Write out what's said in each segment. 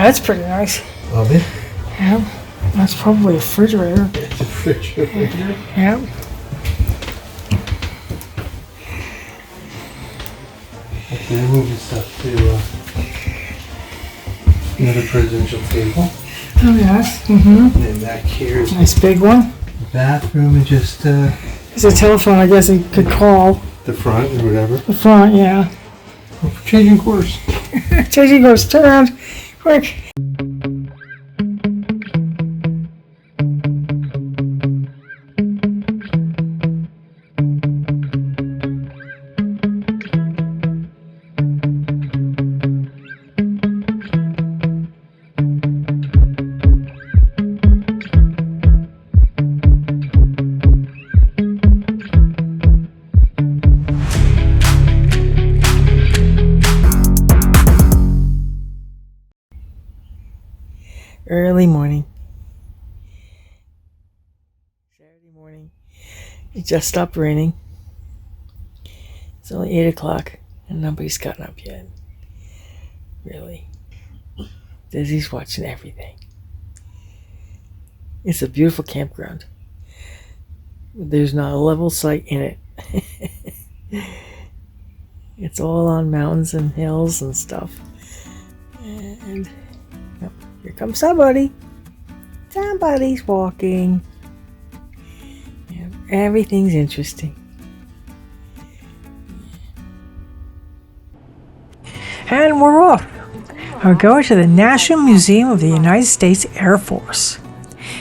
that's pretty nice. Love it. Yeah, that's probably a refrigerator. It's a refrigerator. Yeah. Okay, moving stuff to another presidential table. Oh yes. Mm-hmm. And back here is Nice big one. the bathroom and just There's a telephone, I guess you could call. the front or whatever. The front, yeah. Oh, for changing course. Changing goes, turn around, quick. Early morning. Saturday morning. It just stopped raining. It's only 8 o'clock and nobody's gotten up yet. Really. Dizzy's watching everything. It's a beautiful campground. There's not a level site in it. It's all on mountains and hills and stuff. And here comes somebody. Somebody's walking. Yeah, everything's interesting. And we're off. We're going to the National Museum of the United States Air Force.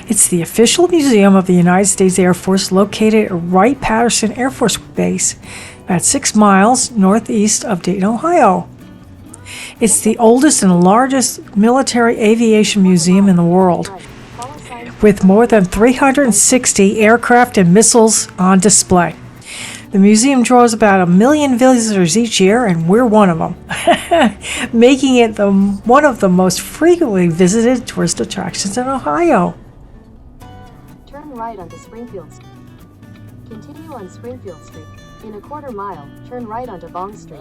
It's the official museum of the United States Air Force located at Wright-Patterson Air Force Base, about 6 miles northeast of Dayton, Ohio. It's the oldest and largest military aviation museum in the world, with more than 360 aircraft and missiles on display. The museum draws about 1 million visitors each year, and we're one of them, making it one of the most frequently visited tourist attractions in Ohio. Turn right onto Springfield Street. Continue on Springfield Street. In a quarter mile, turn right onto Bong Street.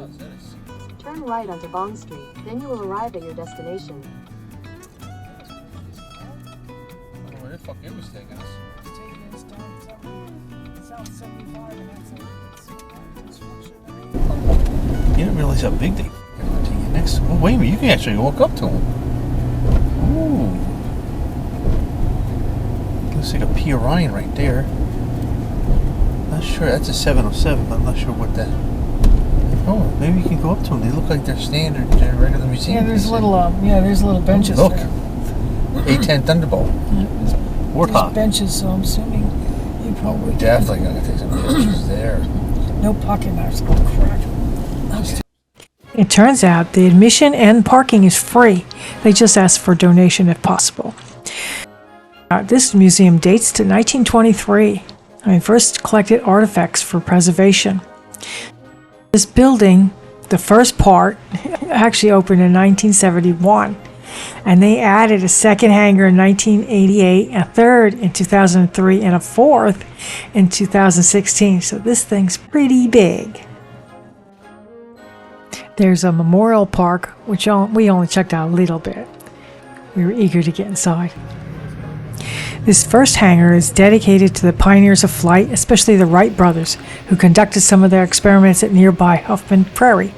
Turn right onto Bong Street, then you will arrive at your destination. I don't know where the fuck it was taking us. You didn't realize how big they were to you next. Oh, wait a minute, you can actually walk up to them. Ooh. Looks like a P. Orion right there. Not sure, that's a 707, but I'm not sure what that. Oh, maybe you can go up to them. They look like they're standard, regular museum. Yeah, there's little benches. Look. There. A-10 Thunderbolt. There's Warthog. benches, so I'm assuming you Oh, probably we're definitely going to take some pictures there. no pocket knives. Oh, crap. It turns out the admission and parking is free. They just ask for a donation if possible. This museum dates to 1923. First collected artifacts for preservation. This building, the first part, actually opened in 1971. And they added a second hangar in 1988, a third in 2003, and a fourth in 2016. So this thing's pretty big. There's a memorial park, which we only checked out a little bit. We were eager to get inside. This first hangar is dedicated to the pioneers of flight, especially the Wright brothers, who conducted some of their experiments at nearby Huffman Prairie.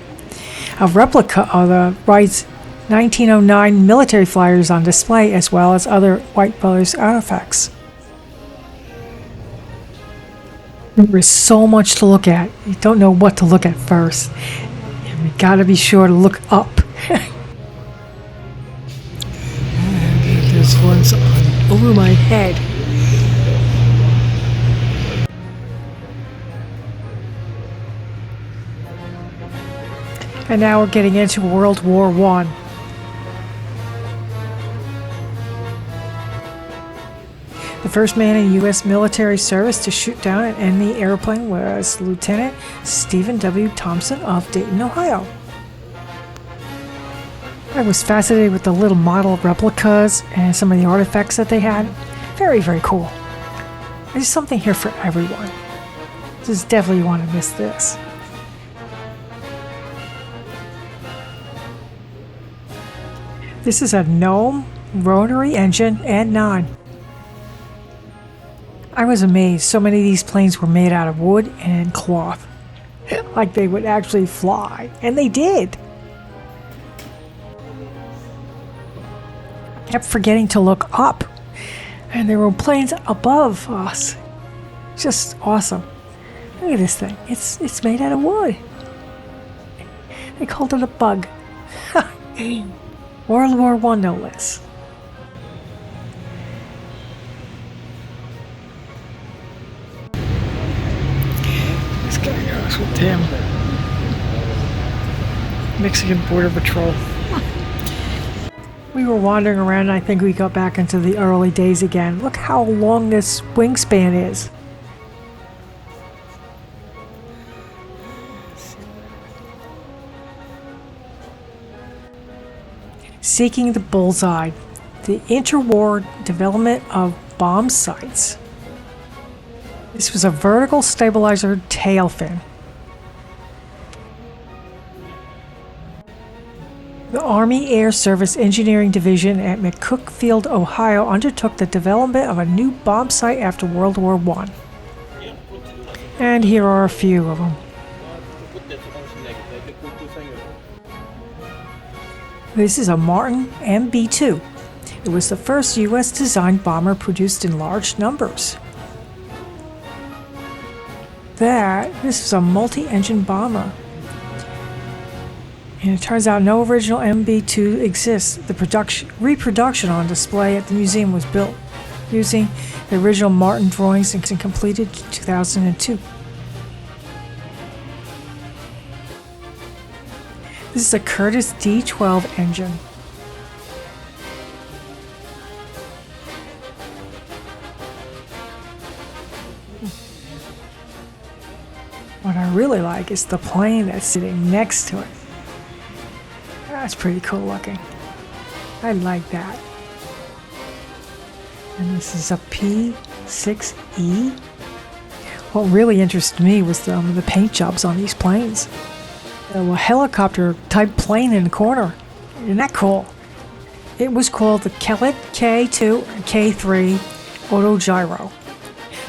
A replica of the Wrights' 1909 military flyers on display, as well as other Wright brothers artifacts. There is so much to look at. You don't know what to look at first. And we gotta be sure to look up. There's ones over my head. And now we're getting into World War I. The first man in U.S. military service to shoot down an enemy airplane was Lieutenant Stephen W. Thompson of Dayton, Ohio. I was fascinated with the little model replicas and some of the artifacts that they had. Very, very cool. There's something here for everyone. Just definitely want to miss this. This is a Gnome rotary engine and 9. I was amazed. So many of these planes were made out of wood and cloth. Like they would actually fly. And they did. I kept forgetting to look up. And there were planes above us. Just awesome. Look at this thing. It's made out of wood. They called it a bug. World War I, no less. This guy goes with him. Mexican Border Patrol. We were wandering around and I think we got back into the early days again. Look how long this wingspan is. Seeking the bullseye. The interwar development of bomb sights. This was a vertical stabilizer tail fin. The Army Air Service Engineering Division at McCook Field, Ohio undertook the development of a new bomb sight after World War I. And here are a few of them. This is a Martin MB-2. It was the first U.S.-designed bomber produced in large numbers. This is a multi-engine bomber. And it turns out no original MB-2 exists. The reproduction on display at the museum was built using the original Martin drawings and completed in 2002. This is a Curtiss D-12 engine. What I really like is the plane that's sitting next to it. That's pretty cool looking. I like that. And this is a P-6E. What really interested me was the paint jobs on these planes. A helicopter type plane in the corner. Isn't that cool? It was called the Kellett K2 and K3 autogyro.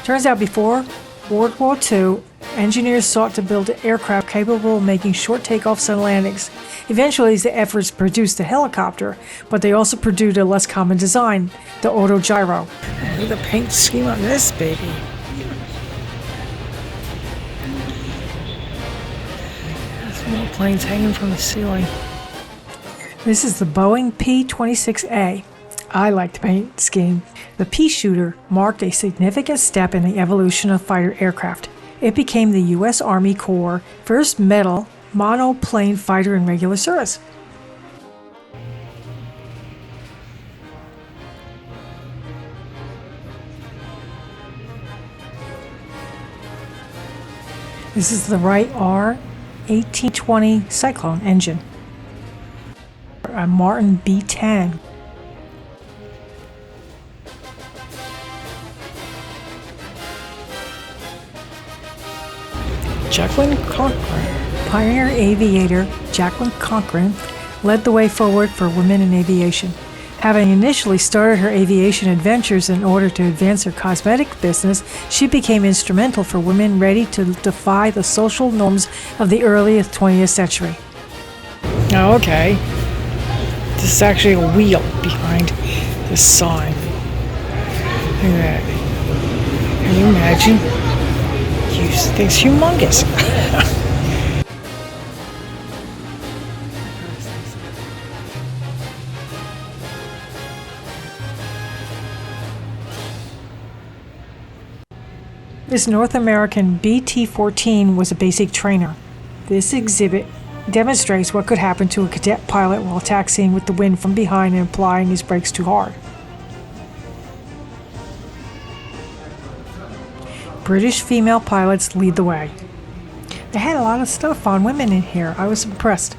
Turns out before World War II, engineers sought to build an aircraft capable of making short takeoffs and landings. Eventually, the efforts produced a helicopter, but they also produced a less common design, the autogyro. Look at the paint scheme on this baby. More planes hanging from the ceiling. This is the Boeing P-26A. I like the paint scheme. The P-shooter marked a significant step in the evolution of fighter aircraft. It became the U.S. Army Corps' first metal monoplane fighter in regular service. This is the Wright R-1820 Cyclone engine. A Martin B-10. Jacqueline Cochran, pioneer aviator Jacqueline Cochran, led the way forward for women in aviation. Having initially started her aviation adventures in order to advance her cosmetic business, she became instrumental for women ready to defy the social norms of the early 20th century. Oh, okay. This is actually a wheel behind this sign. Look at that. Can you imagine? This thing's humongous. This North American BT-14 was a basic trainer. This exhibit demonstrates what could happen to a cadet pilot while taxiing with the wind from behind and applying his brakes too hard. British female pilots lead the way. They had a lot of stuff on women in here. I was impressed.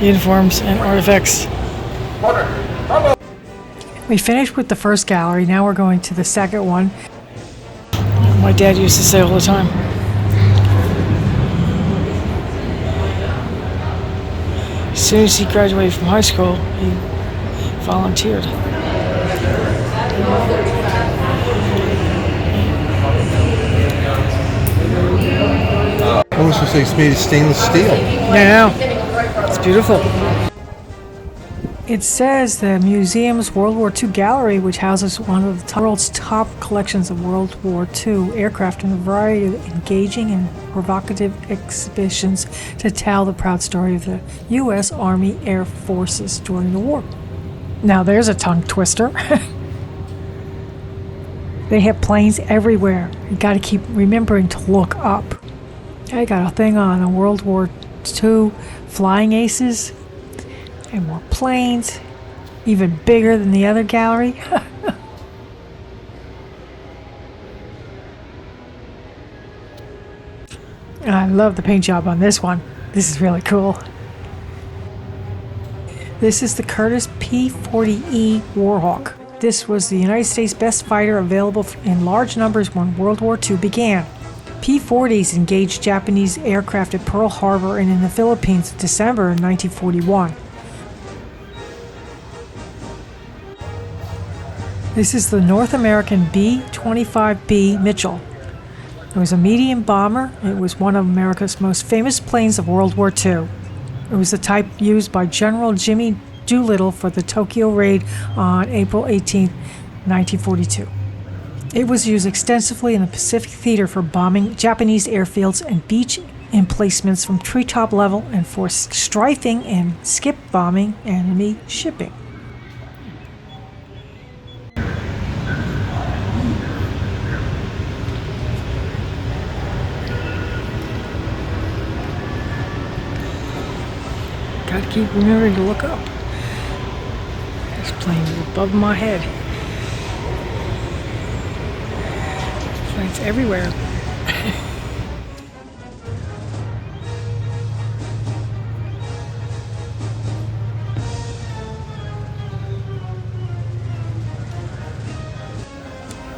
Uniforms and artifacts. We finished with the first gallery. Now we're going to the second one. My dad used to say all the time. As soon as he graduated from high school, he volunteered. I was supposed to say it's made of stainless steel. Yeah, it's beautiful. It says the museum's World War II gallery, which houses one of the world's top collections of World War II aircraft and a variety of engaging and provocative exhibitions to tell the proud story of the U.S. Army Air Forces during the war. Now there's a tongue twister. They have planes everywhere. You got to keep remembering to look up. I got a thing on a World War II flying aces. And more planes, even bigger than the other gallery. I love the paint job on this one. This is really cool. This is the Curtiss P-40E Warhawk. This was the United States' best fighter, available in large numbers when World War II began. P-40s engaged Japanese aircraft at Pearl Harbor and in the Philippines in December 1941. This is the North American B-25B Mitchell. It was a medium bomber. It was one of America's most famous planes of World War II. It was the type used by General Jimmy Doolittle for the Tokyo raid on April 18, 1942. It was used extensively in the Pacific Theater for bombing Japanese airfields and beach emplacements from treetop level and for strafing and skip bombing enemy shipping. Gotta keep remembering to look up. This plane is above my head. Planes everywhere.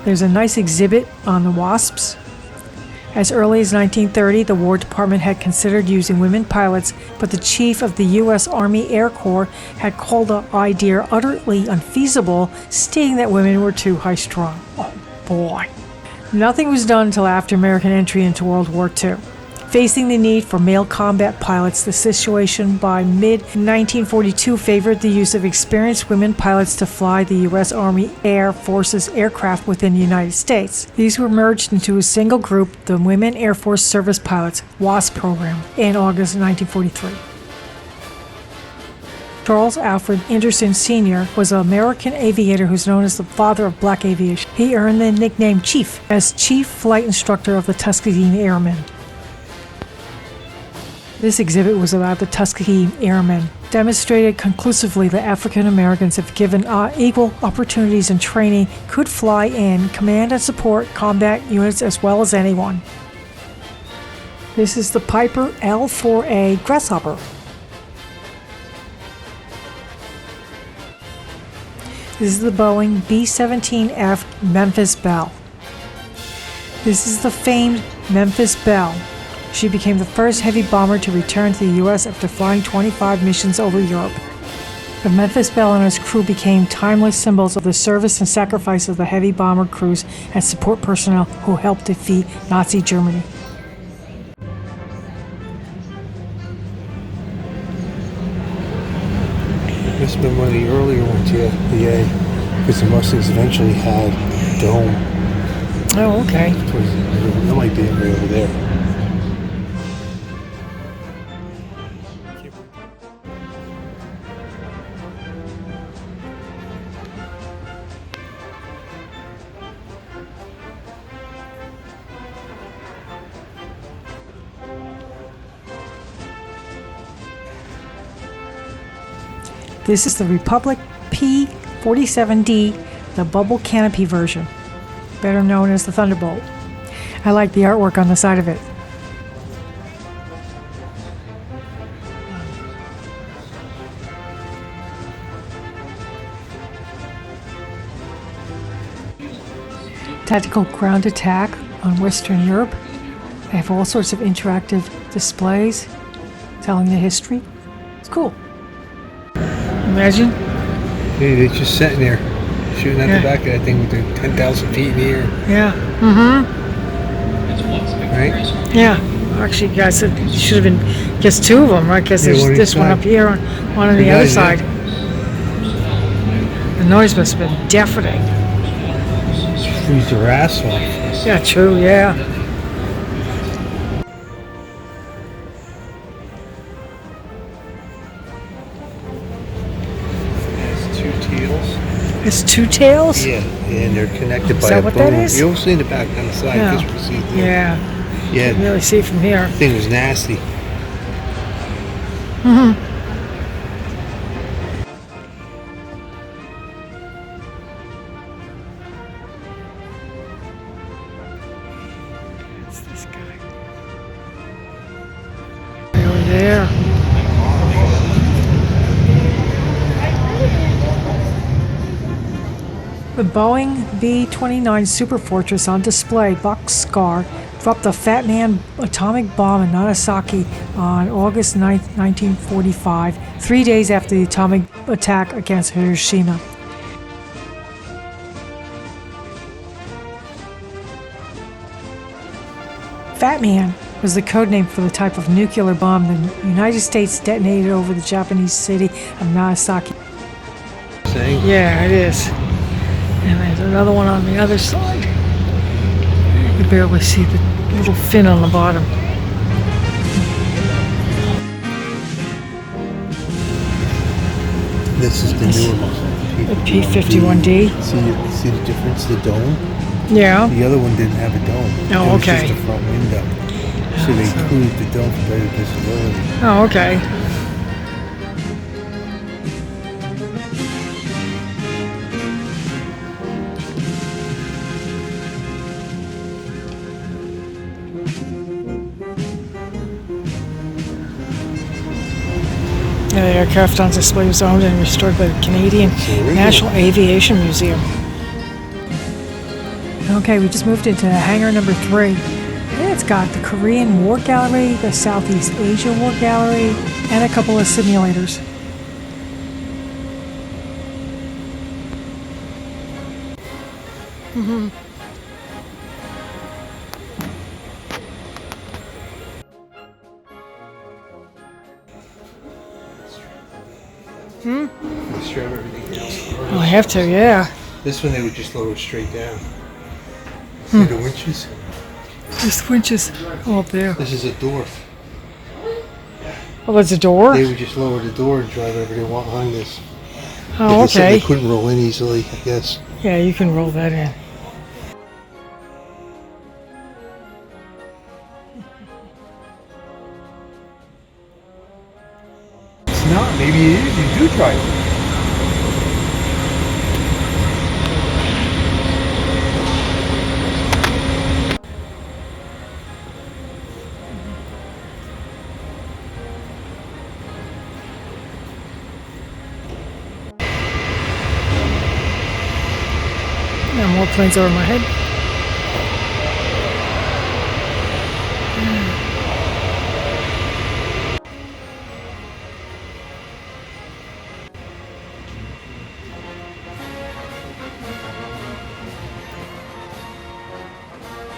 There's a nice exhibit on the wasps. As early as 1930, the War Department had considered using women pilots, but the chief of the U.S. Army Air Corps had called the idea utterly unfeasible, stating that women were too high-strung. Oh boy. Nothing was done until after American entry into World War II. Facing the need for male combat pilots, the situation by mid-1942 favored the use of experienced women pilots to fly the U.S. Army Air Force's aircraft within the United States. These were merged into a single group, the Women Air Force Service Pilots WASP program, in August 1943. Charles Alfred Anderson Sr. was an American aviator who's known as the father of black aviation. He earned the nickname Chief as chief flight instructor of the Tuskegee Airmen. This exhibit was about the Tuskegee Airmen, demonstrated conclusively that African Americans, if given equal opportunities and training, could fly in, command and support combat units as well as anyone. This is the Piper L-4A Grasshopper. This is the Boeing B-17F Memphis Belle. This is the famed Memphis Belle. She became the first heavy bomber to return to the U.S. after flying 25 missions over Europe. The Memphis Belle and his crew became timeless symbols of the service and sacrifice of the heavy bomber crews and support personnel who helped defeat Nazi Germany. This has been one of the earlier ones, yeah, because the Mustangs eventually had dome. Oh, okay. That might be it right over there. This is the Republic P-47D, the bubble canopy version, better known as the Thunderbolt. I like the artwork on the side of it. Tactical ground attack on Western Europe. They have all sorts of interactive displays telling the history. It's cool. Imagine. Hey, they're just sitting there, shooting at Yeah. the back of that thing with their 10,000 feet in the air. Yeah. Mm-hmm. Right? Yeah. Actually, guys, it should have been just two of them, right? Because Yeah, there's one each this one side. up here, and one on Two the other guys, yeah. side. The noise must have been deafening. Freeze their ass off. Yeah, true, yeah. It's two tails. It's two tails? Yeah, and they're connected Is by that a what bone. that is? You'll see the back on the side. Yeah. Because we see it there. Yeah. You Yeah, can really see it from here. the thing was nasty. Mm-hmm. It's this guy. Over there. The Boeing B-29 Superfortress on display, Boxcar, dropped a Fat Man atomic bomb in Nagasaki on August 9, 1945, 3 days after the atomic attack against Hiroshima. Fat Man was the code name for the type of nuclear bomb the United States detonated over the Japanese city of Nagasaki. Saying, Yeah, it is. And there's another one on the other side. You can barely see the little fin on the bottom. this is the newer one. The P-51D. See the difference? The dome? Yeah. The other one didn't have a dome. Oh, It was okay. just a front window. So they included the dome for better visibility. Oh, okay. The aircraft on display was owned and restored by the Canadian original. National Aviation Museum. Okay, we just moved into hangar number 3. And it's got the Korean War Gallery, the Southeast Asia War Gallery, and a couple of simulators. They strap everything down. Oh, I have to, yeah. This one they would just lower it straight down. See the winches? There's winches all up there. This is a door. Oh, there's a door? They would just lower the door and drive everything behind this. Oh, They said okay. they couldn't roll in easily, I guess. Yeah, you can roll that in. It's not. Maybe it is. You do drive it. Now more planes over my head.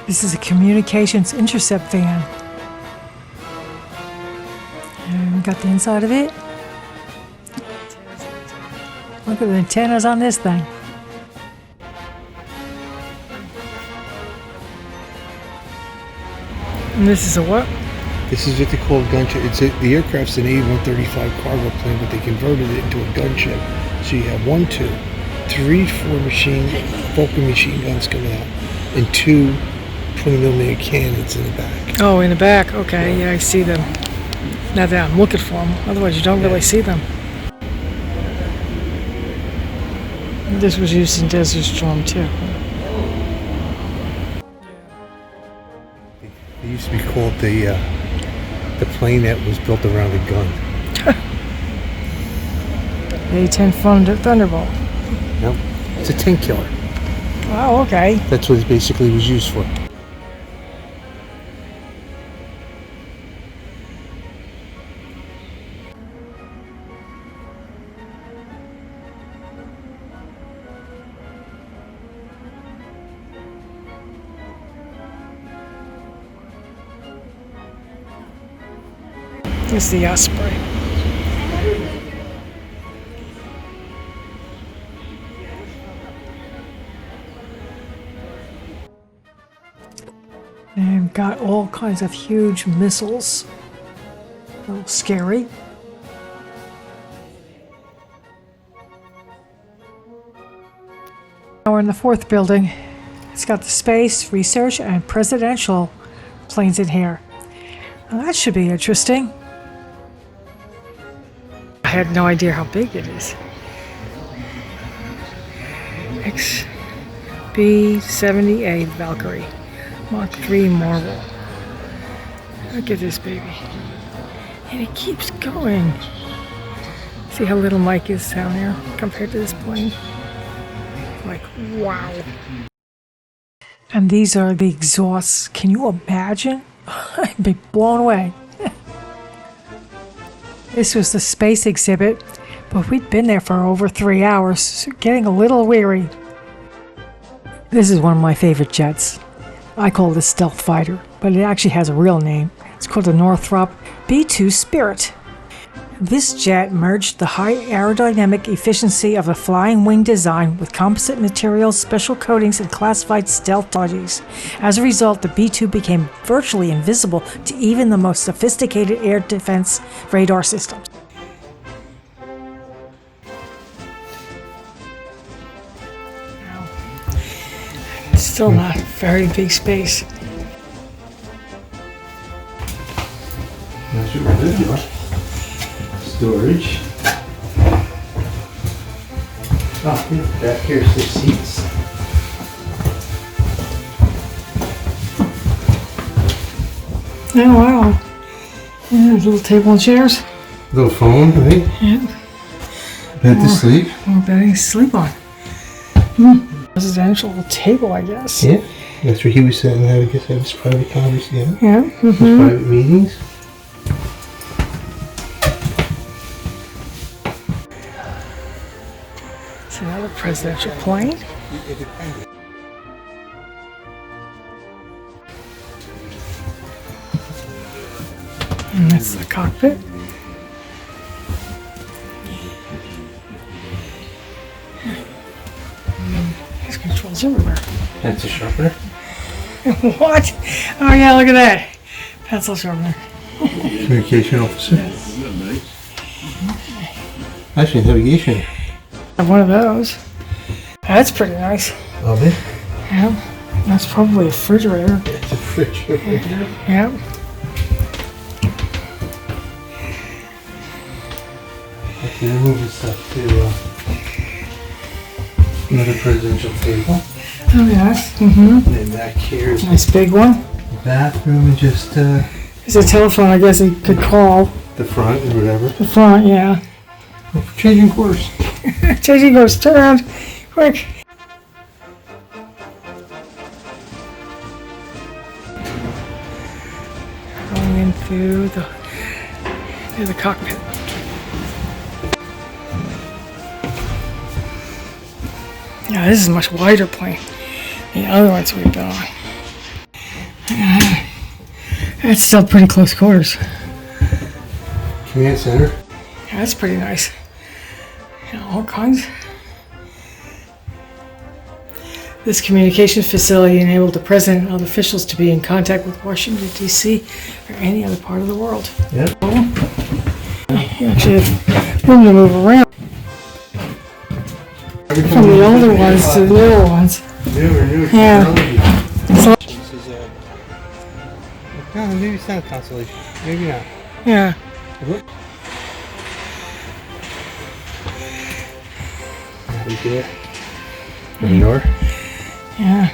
This is a communications intercept van. And we got the inside of it. Look at the antennas on this thing. And this is a what? This is what they call a gunship. The aircraft's an A-135 cargo plane, but they converted it into a gunship. So you have 1, 2, 3, 4 Vulcan machine guns coming out, and 2 20mm cannons in the back. Oh, in the back. Okay, yeah, I see them. Now that I'm looking for them. Otherwise, you don't really see them. This was used in Desert Storm too. It used to be called the plane that was built around a gun. A-10 Thunderbolt. Nope. It's a tank killer. Oh, okay. That's what it basically was used for. Here's the Osprey. And got all kinds of huge missiles. A little scary. Now we're in the fourth building. It's got the space, research, and presidential planes in here. Well, that should be interesting. I had no idea how big it is. XB-70A Valkyrie. Mach 3 Marvel. Look at this baby. And it keeps going. See how little Mike is down there compared to this plane? Like, wow. And these are the exhausts. Can you imagine? I'd be blown away. This was the space exhibit, but we'd been there for over 3 hours, so getting a little weary. This is one of my favorite jets. I call it a stealth fighter, but it actually has a real name. It's called the Northrop B-2 Spirit. This jet merged the high aerodynamic efficiency of a flying wing design with composite materials, special coatings, and classified stealth technologies. As a result, the B-2 became virtually invisible to even the most sophisticated air defense radar systems. Still not very big space. That's what we're doing. Storage. Oh, back here's the seats. Oh, wow. Yeah, little table and chairs. Little phone, right? Yeah. Bed to sleep. More bedding to sleep on. Residential table, I guess. Yeah. That's where he was sitting at, I guess, have his private conversation. Yeah. His private meetings. It's another presidential plane. And that's the cockpit. There's controls everywhere. That's a sharpener. What? Oh yeah, look at that. Pencil sharpener. Communication officer. Actually, navigation. I have one of those. That's pretty nice. Love it. Yeah. That's probably a refrigerator. It's a refrigerator. Yeah. Okay, they're moving stuff to another presidential table. Oh yes. Mm-hmm. And then back here is Nice big one. the bathroom and just There's a telephone, I guess he could call. the front or whatever. The front, yeah. Changing course. Chasey goes, turn around, quick. Going into the cockpit. Yeah, this is a much wider plane than the other ones we've been on. That's still pretty close quarters. Command center. Yeah, that's pretty nice. All kinds. This communications facility enabled the president and other officials to be in contact with Washington, D.C. or any other part of the world. Yep. You actually have room to move around. From the older ones to the newer ones. Newer Yeah. technology. So, This is no, maybe it's not a constellation. Maybe not. yeah. Look. Right there. The door. Yeah.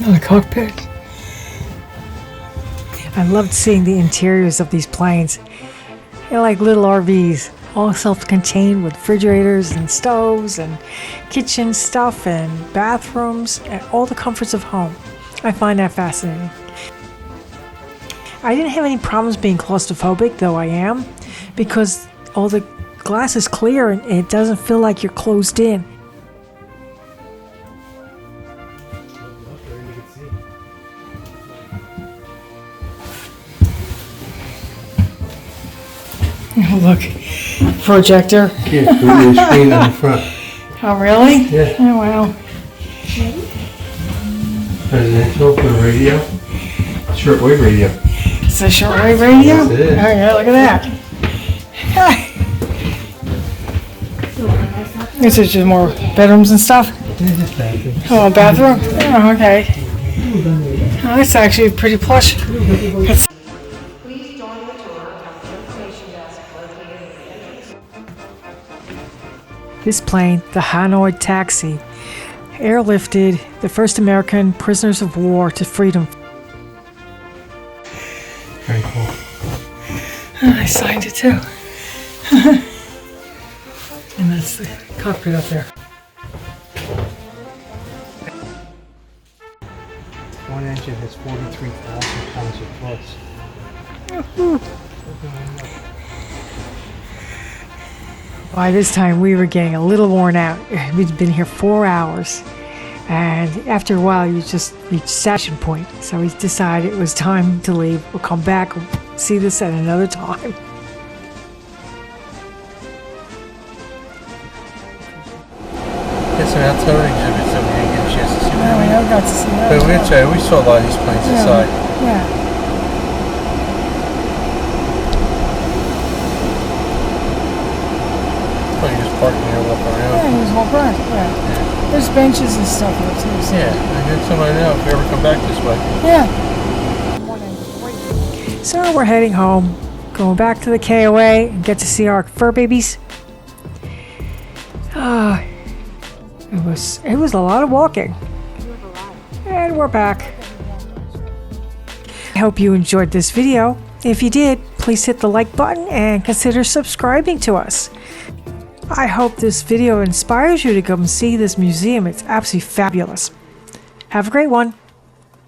Oh, the cockpit. I loved seeing the interiors of these planes. They're like little RVs, all self-contained with refrigerators and stoves and kitchen stuff and bathrooms and all the comforts of home. I find that fascinating. I didn't have any problems being claustrophobic, though I am, because all the glass is clear and it doesn't feel like you're closed in. Oh, look, projector. Yeah, the screen on the front. Oh, really? Yeah. Oh, wow. Presidential for radio. Shortwave radio. It's a shortwave radio? Yes, it is. Oh, yeah, look at that. This is just more bedrooms and stuff. Oh, a bathroom? Oh, okay. Oh, that's actually pretty plush. It's Please join the tour at the information desk located at the entrance. This plane, the Hanoi Taxi, airlifted the first American prisoners of war to freedom. Very cool. Oh, I signed it too. And that's the cockpit up there. One engine has 43,000 pounds of thrust. By this time, we were getting a little worn out. We'd been here 4 hours. And after a while, you just reach station point. So we decided it was time to leave. We'll come back, we'll see this at another time. It's an outside exhibit, so we didn't get a chance to see Oh, them. we never got to see that. But we saw a lot of these planes inside. Yeah. Oh, you just park here and walk Yeah, around. he was walking around. Yeah. There's benches and stuff here too. So. Yeah, and then somebody know if we ever come back this way. Yeah. So we're heading home, going back to the KOA and get to see our fur babies. It was a lot of walking. And we're back. I hope you enjoyed this video. If you did, please hit the like button and consider subscribing to us. I hope this video inspires you to come see this museum. It's absolutely fabulous. Have a great one.